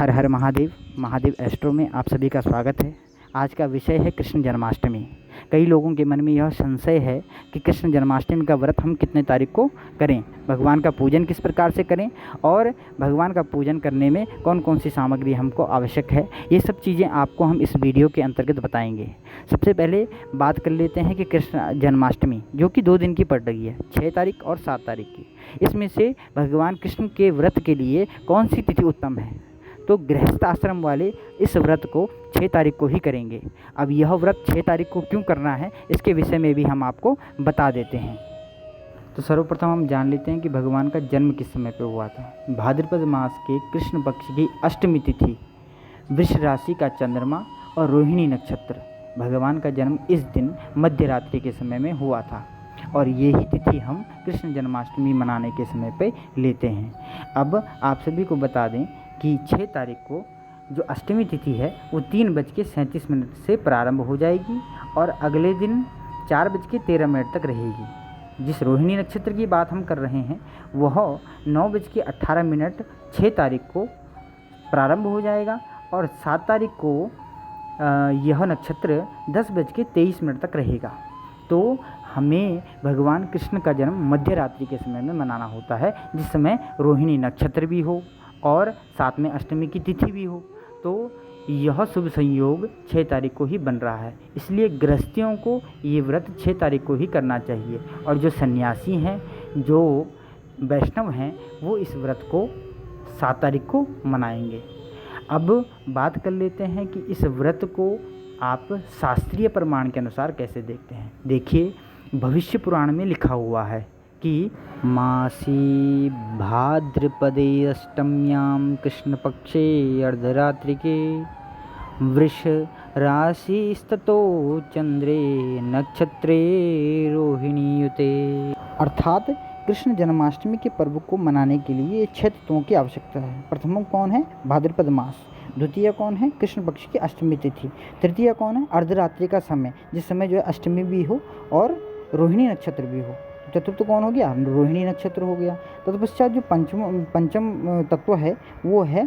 हर हर Mahadev. Mahadev astro में आप सभी का स्वागत है। आज का विषय है कृष्ण जन्माष्टमी। कई लोगों के मन में यह संशय है कि कृष्ण जन्माष्टमी का व्रत हम कितने तारीख को करें, भगवान का पूजन किस प्रकार से करें और भगवान का पूजन करने में कौन कौन सी सामग्री हमको आवश्यक है। ये सब चीज़ें आपको हम इस वीडियो के अंतर्गत बताएंगे। सबसे पहले बात कर लेते हैं कि कृष्ण जन्माष्टमी जो कि 2 दिन की पड़ रही है, 6 तारीख और 7 तारीख की, इसमें से भगवान कृष्ण के व्रत के लिए कौन सी तिथि उत्तम है। तो गृहस्थ आश्रम वाले इस व्रत को 6 तारीख को ही करेंगे। अब यह व्रत 6 तारीख को क्यों करना है, इसके विषय में भी हम आपको बता देते हैं। तो सर्वप्रथम हम जान लेते हैं कि भगवान का जन्म किस समय पर हुआ था। भाद्रपद मास के कृष्ण पक्ष की अष्टमी तिथि, वृष राशि का चंद्रमा और रोहिणी नक्षत्र, भगवान का जन्म इस दिन मध्य रात्रि के समय में हुआ था और यही तिथि हम कृष्ण जन्माष्टमी मनाने के समय पे लेते हैं। अब आप सभी को बता दें कि 6 तारीख को जो अष्टमी तिथि है वो 3:37 से प्रारंभ हो जाएगी और अगले दिन 4:13 तक रहेगी। जिस रोहिणी नक्षत्र की बात हम कर रहे हैं वह 9:18 6 तारीख को प्रारंभ हो जाएगा और 7 तारीख को यह नक्षत्र 10:23 तक रहेगा। तो हमें भगवान कृष्ण का जन्म मध्य रात्रि के समय में मनाना होता है, जिस समय रोहिणी नक्षत्र भी हो और साथ में अष्टमी की तिथि भी हो। तो यह शुभ संयोग 6 तारीख को ही बन रहा है, इसलिए गृहस्थियों को ये व्रत 6 तारीख को ही करना चाहिए और जो सन्यासी हैं, जो वैष्णव हैं, वो इस व्रत को 7 तारीख को मनाएंगे। अब बात कर लेते हैं कि इस व्रत को आप शास्त्रीय प्रमाण के अनुसार कैसे देखते हैं। देखिए, भविष्य पुराण में लिखा हुआ है कि मासी भाद्रपदे अष्टम्यां कृष्ण पक्षे अर्धरात्रिके वृष राशिस्ततो चंद्रे नक्षत्रे रोहिणीयुते। अर्थात कृष्ण जन्माष्टमी के पर्व को मनाने के लिए 6 तत्वों की आवश्यकता है। प्रथम कौन है? भाद्रपद मास। द्वितीय कौन है? कृष्ण पक्ष की अष्टमी तिथि। तृतीय कौन है? अर्धरात्रि का समय, जिस समय जो है अष्टमी भी हो और रोहिणी नक्षत्र भी हो। चतुर्थ कौन हो गया? रोहिणी नक्षत्र हो गया। तत्पश्चात जो पंचम तत्व है वो है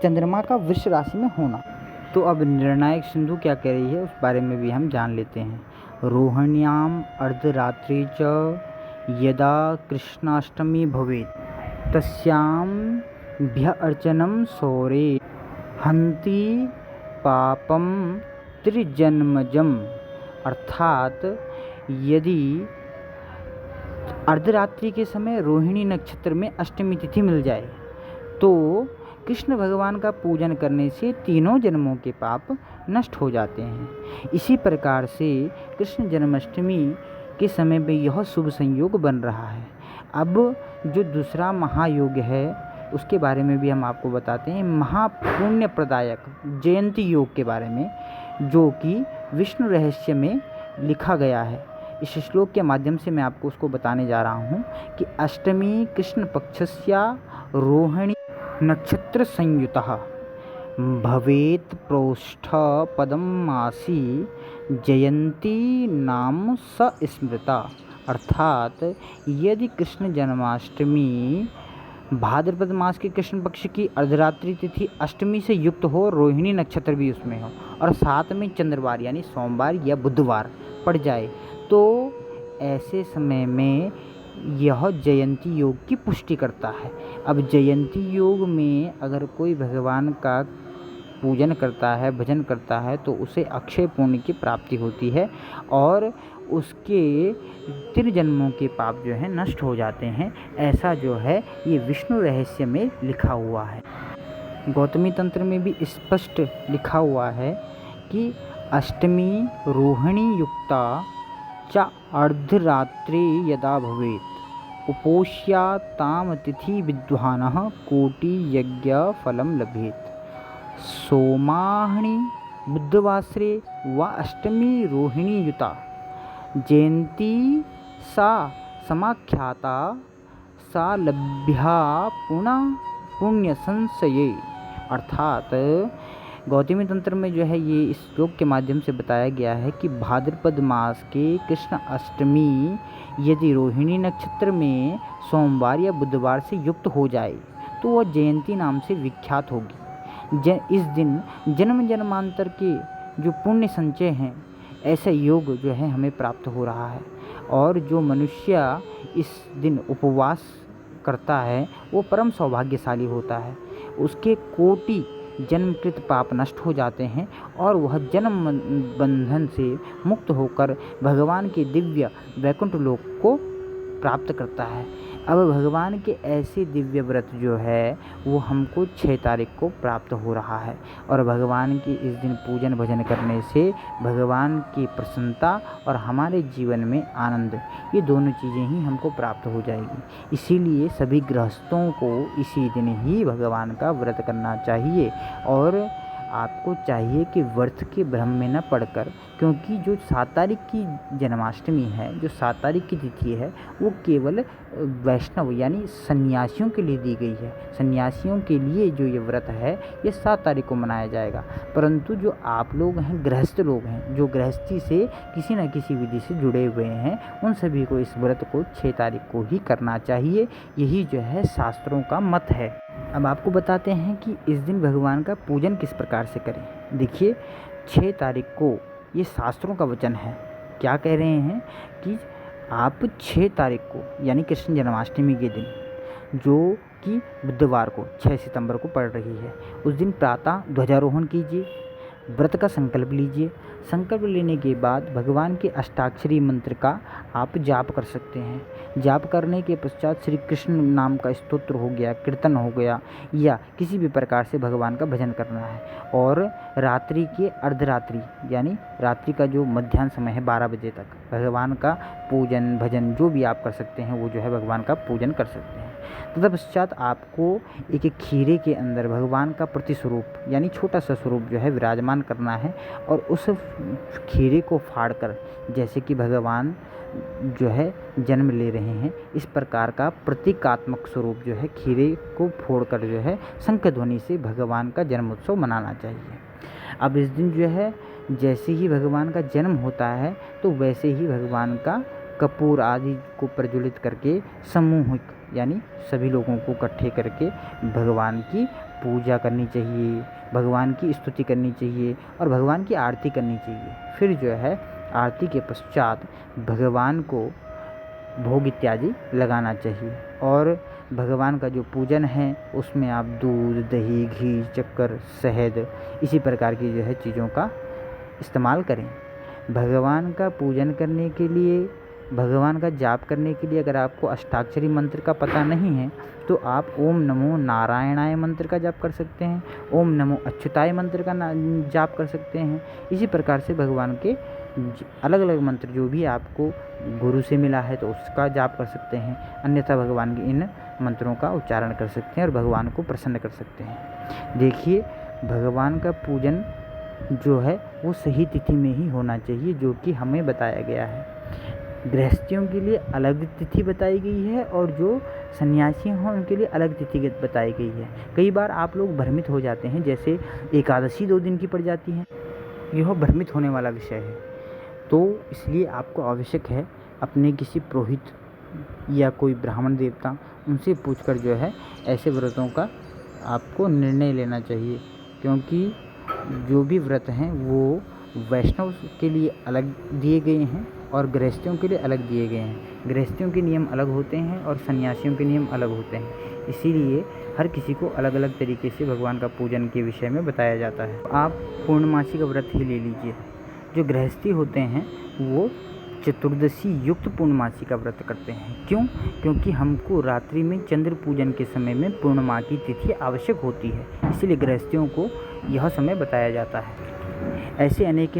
चंद्रमा का वृष राशि में होना। तो अब निर्णायक सिंधु क्या कह रही है उस बारे में भी हम जान लेते हैं। रोहिण्याम अर्धरात्रि च यदा कृष्णाष्टमी भवेत् तस्यां भ्य अर्चनम सौरे हंति पापम त्रिजन्मजम। अर्थात यदि अर्धरात्रि के समय रोहिणी नक्षत्र में अष्टमी तिथि मिल जाए तो कृष्ण भगवान का पूजन करने से 3 जन्मों के पाप नष्ट हो जाते हैं। इसी प्रकार से कृष्ण जन्माष्टमी के समय में यह शुभ संयोग बन रहा है। अब जो दूसरा महायोग है उसके बारे में भी हम आपको बताते हैं, महापुण्य प्रदायक जयंती योग के बारे में, जो कि विष्णु रहस्य में लिखा गया है। इस श्लोक के माध्यम से मैं आपको उसको बताने जा रहा हूँ कि अष्टमी कृष्ण पक्षस्या रोहिणी नक्षत्र संयुतः भवेत् प्रोष्ठ पदम मासी जयंती नाम स स्मृता। अर्थात यदि कृष्ण जन्माष्टमी भाद्रपद मास के कृष्ण पक्ष की अर्धरात्रि तिथि अष्टमी से युक्त हो, रोहिणी नक्षत्र भी उसमें हो और साथ में चंद्रवार यानी सोमवार या बुधवार पड़ जाए, तो ऐसे समय में यह जयंती योग की पुष्टि करता है। अब जयंती योग में अगर कोई भगवान का पूजन करता है, भजन करता है, तो उसे अक्षय पुण्य की प्राप्ति होती है और उसके 3 जन्मों के पाप जो हैं नष्ट हो जाते हैं। ऐसा जो है ये विष्णु रहस्य में लिखा हुआ है। गौतमी तंत्र में भी स्पष्ट लिखा हुआ है कि अष्टमी रोहिणी युक्ता च अर्धरात्रि यदा भवेत् उपोष्या ताम तिथि विद्वानः कोटि यज्ञ फलम लभेत्। सोमाहनि बुद्धवासरे व अष्टमी रोहिणी युता जयंती सा समाख्याता सा लभ्या पुनः पुण्य संशये। अर्थात गौतमी तंत्र में जो है ये इस श्लोक के माध्यम से बताया गया है कि भाद्रपद मास के कृष्ण अष्टमी यदि रोहिणी नक्षत्र में सोमवार या बुधवार से युक्त हो जाए तो वह जयंती नाम से विख्यात होगी। इस दिन जन्म जन्मांतर के जो पुण्य संचय हैं, ऐसा योग जो है हमें प्राप्त हो रहा है। और जो मनुष्य इस दिन उपवास करता है वो परम सौभाग्यशाली होता है। उसके कोटि जन्मकृत पाप नष्ट हो जाते हैं और वह जन्म बंधन से मुक्त होकर भगवान के दिव्य वैकुंठ लोक को प्राप्त करता है। अब भगवान के ऐसे दिव्य व्रत जो है वो हमको 6 तारीख को प्राप्त हो रहा है। और भगवान की इस दिन पूजन भजन करने से भगवान की प्रसन्नता और हमारे जीवन में आनंद, ये दोनों चीज़ें ही हमको प्राप्त हो जाएगी। इसीलिए सभी गृहस्थों को इसी दिन ही भगवान का व्रत करना चाहिए। और आपको चाहिए कि व्रत के भ्रम में न पड़कर, क्योंकि जो 7 तारीख की जन्माष्टमी है, जो 7 तारीख की तिथि है, वो केवल वैष्णव यानी सन्यासियों के लिए दी गई है। सन्यासियों के लिए जो ये व्रत है ये 7 तारीख को मनाया जाएगा। परंतु जो आप लोग हैं, गृहस्थ लोग हैं, जो गृहस्थी से किसी न किसी विधि से जुड़े हुए हैं, उन सभी को इस व्रत को 6 तारीख को ही करना चाहिए। यही जो है शास्त्रों का मत है। अब आपको बताते हैं कि इस दिन भगवान का पूजन किस प्रकार से करें। देखिए, 6 तारीख को ये शास्त्रों का वचन है। क्या कह रहे हैं कि आप 6 तारीख को यानी कृष्ण जन्माष्टमी के दिन, जो कि बुधवार को 6 सितंबर को पड़ रही है, उस दिन प्रातः ध्वजारोहण कीजिए, व्रत का संकल्प लीजिए। संकल्प लेने के बाद भगवान के अष्टाक्षरी मंत्र का आप जाप कर सकते हैं। जाप करने के पश्चात श्री कृष्ण नाम का स्तोत्र हो गया, कीर्तन हो गया, या किसी भी प्रकार से भगवान का भजन करना है। और रात्रि के अर्धरात्रि यानी रात्रि का जो मध्याह्न समय है 12 बजे तक भगवान का पूजन भजन जो भी आप कर सकते हैं वो जो है भगवान का पूजन कर सकते हैं। तत्पश्चात आपको एक खीरे के अंदर भगवान का प्रतिस्वरूप यानी छोटा सा स्वरूप जो है विराजमान करना है। और उस खीरे को फाड़कर, जैसे कि भगवान जो है जन्म ले रहे हैं, इस प्रकार का प्रतीकात्मक स्वरूप जो है खीरे को फोड़कर जो है शंख ध्वनि से भगवान का जन्मोत्सव मनाना चाहिए। अब इस दिन जो है जैसे ही भगवान का जन्म होता है तो वैसे ही भगवान का कपूर आदि को प्रज्वलित करके सामूहिक यानी सभी लोगों को इकट्ठे करके भगवान की पूजा करनी चाहिए, भगवान की स्तुति करनी चाहिए और भगवान की आरती करनी चाहिए। फिर जो है आरती के पश्चात भगवान को भोग इत्यादि लगाना चाहिए। और भगवान का जो पूजन है उसमें आप दूध, दही, घी, शक्कर, शहद इसी प्रकार की जो है चीज़ों का इस्तेमाल करें। भगवान का पूजन करने के लिए, भगवान का जाप करने के लिए अगर आपको अष्टाक्षरी मंत्र का पता नहीं है तो आप ओम नमो नारायणाय मंत्र का जाप कर सकते हैं, ओम नमो अच्युताय मंत्र का जाप कर सकते हैं। इसी प्रकार से भगवान के अलग अलग मंत्र जो भी आपको गुरु से मिला है तो उसका जाप कर सकते हैं, अन्यथा भगवान के इन मंत्रों का उच्चारण कर सकते हैं और भगवान को प्रसन्न कर सकते हैं। देखिए, भगवान का पूजन जो है वो सही तिथि में ही होना चाहिए जो कि हमें बताया गया है। गृहस्थियों के लिए अलग तिथि बताई गई है और जो सन्यासी हैं उनके लिए अलग तिथि बताई गई है। कई बार आप लोग भ्रमित हो जाते हैं, जैसे एकादशी 2 दिन की पड़ जाती है, यह भ्रमित होने वाला विषय है। तो इसलिए आपको आवश्यक है अपने किसी पुरोहित या कोई ब्राह्मण देवता उनसे पूछकर जो है ऐसे व्रतों का आपको निर्णय लेना चाहिए, क्योंकि जो भी व्रत हैं वो वैष्णव के लिए अलग दिए गए हैं और गृहस्थियों के लिए अलग दिए गए हैं। गृहस्थियों के नियम अलग होते हैं और सन्यासियों के नियम अलग होते हैं। इसीलिए हर किसी को अलग अलग तरीके से भगवान का पूजन के विषय में बताया जाता है। आप पूर्णमासी का व्रत ही ले लीजिए। जो गृहस्थी होते हैं वो चतुर्दशी युक्त पूर्णमासी का व्रत करते हैं। क्यों? क्योंकि हमको रात्रि में चंद्र पूजन के समय में पूर्णिमा की तिथि आवश्यक होती है, इसलिए गृहस्थियों को यह समय बताया जाता है। ऐसे अनेक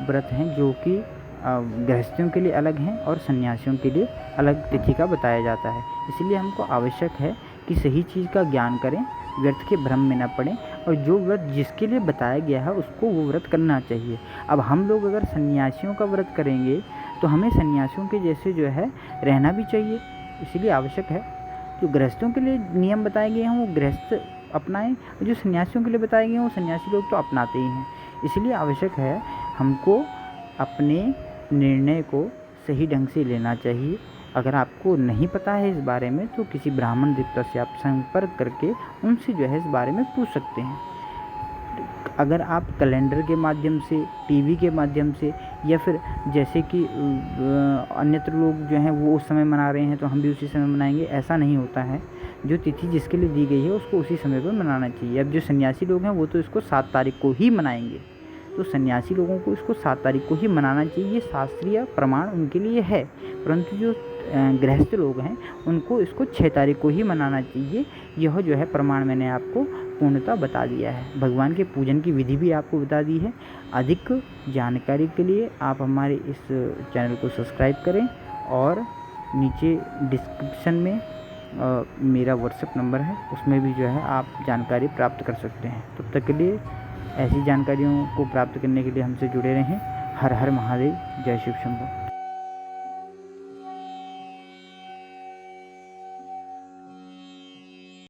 व्रत हैं जो कि गृहस्थियों के लिए अलग हैं और सन्यासियों के लिए अलग तिथि का बताया जाता है। इसलिए हमको आवश्यक है कि सही चीज़ का ज्ञान करें, व्यर्थ के भ्रम में न पड़ें और जो व्रत जिसके लिए बताया गया है उसको वो व्रत करना चाहिए। अब हम लोग अगर सन्यासियों का व्रत करेंगे तो हमें सन्यासियों के जैसे जो है रहना भी चाहिए। इसलिए आवश्यक है जो गृहस्थों के लिए नियम बताए गए हैं वो गृहस्थ अपनाएं, जो सन्यासियों के लिए बताए गए हैं वो सन्यासी लोग तो अपनाते ही हैं। इसलिए आवश्यक है हमको अपने निर्णय को सही ढंग से लेना चाहिए। अगर आपको नहीं पता है इस बारे में तो किसी ब्राह्मण देवता से आप संपर्क करके उनसे जो है इस बारे में पूछ सकते हैं। अगर आप कैलेंडर के माध्यम से, टीवी के माध्यम से, या फिर जैसे कि अन्यत्र लोग जो हैं वो उस समय मना रहे हैं तो हम भी उसी समय मनाएंगे, ऐसा नहीं होता है। जो तिथि जिसके लिए दी गई है उसको उसी समय पर मनाना चाहिए। अब जो सन्यासी लोग हैं वो तो इसको 7 तारीख को ही मनाएंगे, तो सन्यासी लोगों को इसको 7 तारीख को ही मनाना चाहिए, ये शास्त्रीय प्रमाण उनके लिए है। परंतु जो गृहस्थ लोग हैं उनको इसको 6 तारीख को ही मनाना चाहिए। यह जो है प्रमाण मैंने आपको पूर्णतः बता दिया है। भगवान के पूजन की विधि भी आपको बता दी है। अधिक जानकारी के लिए आप हमारे इस चैनल को सब्सक्राइब करें, और नीचे डिस्क्रिप्शन में मेरा व्हाट्सएप नंबर है, उसमें भी जो है आप जानकारी प्राप्त कर सकते हैं। तब तक के लिए ऐसी जानकारियों को प्राप्त करने के लिए हमसे जुड़े रहें। हर हर महादेव, जय शिव शंभू।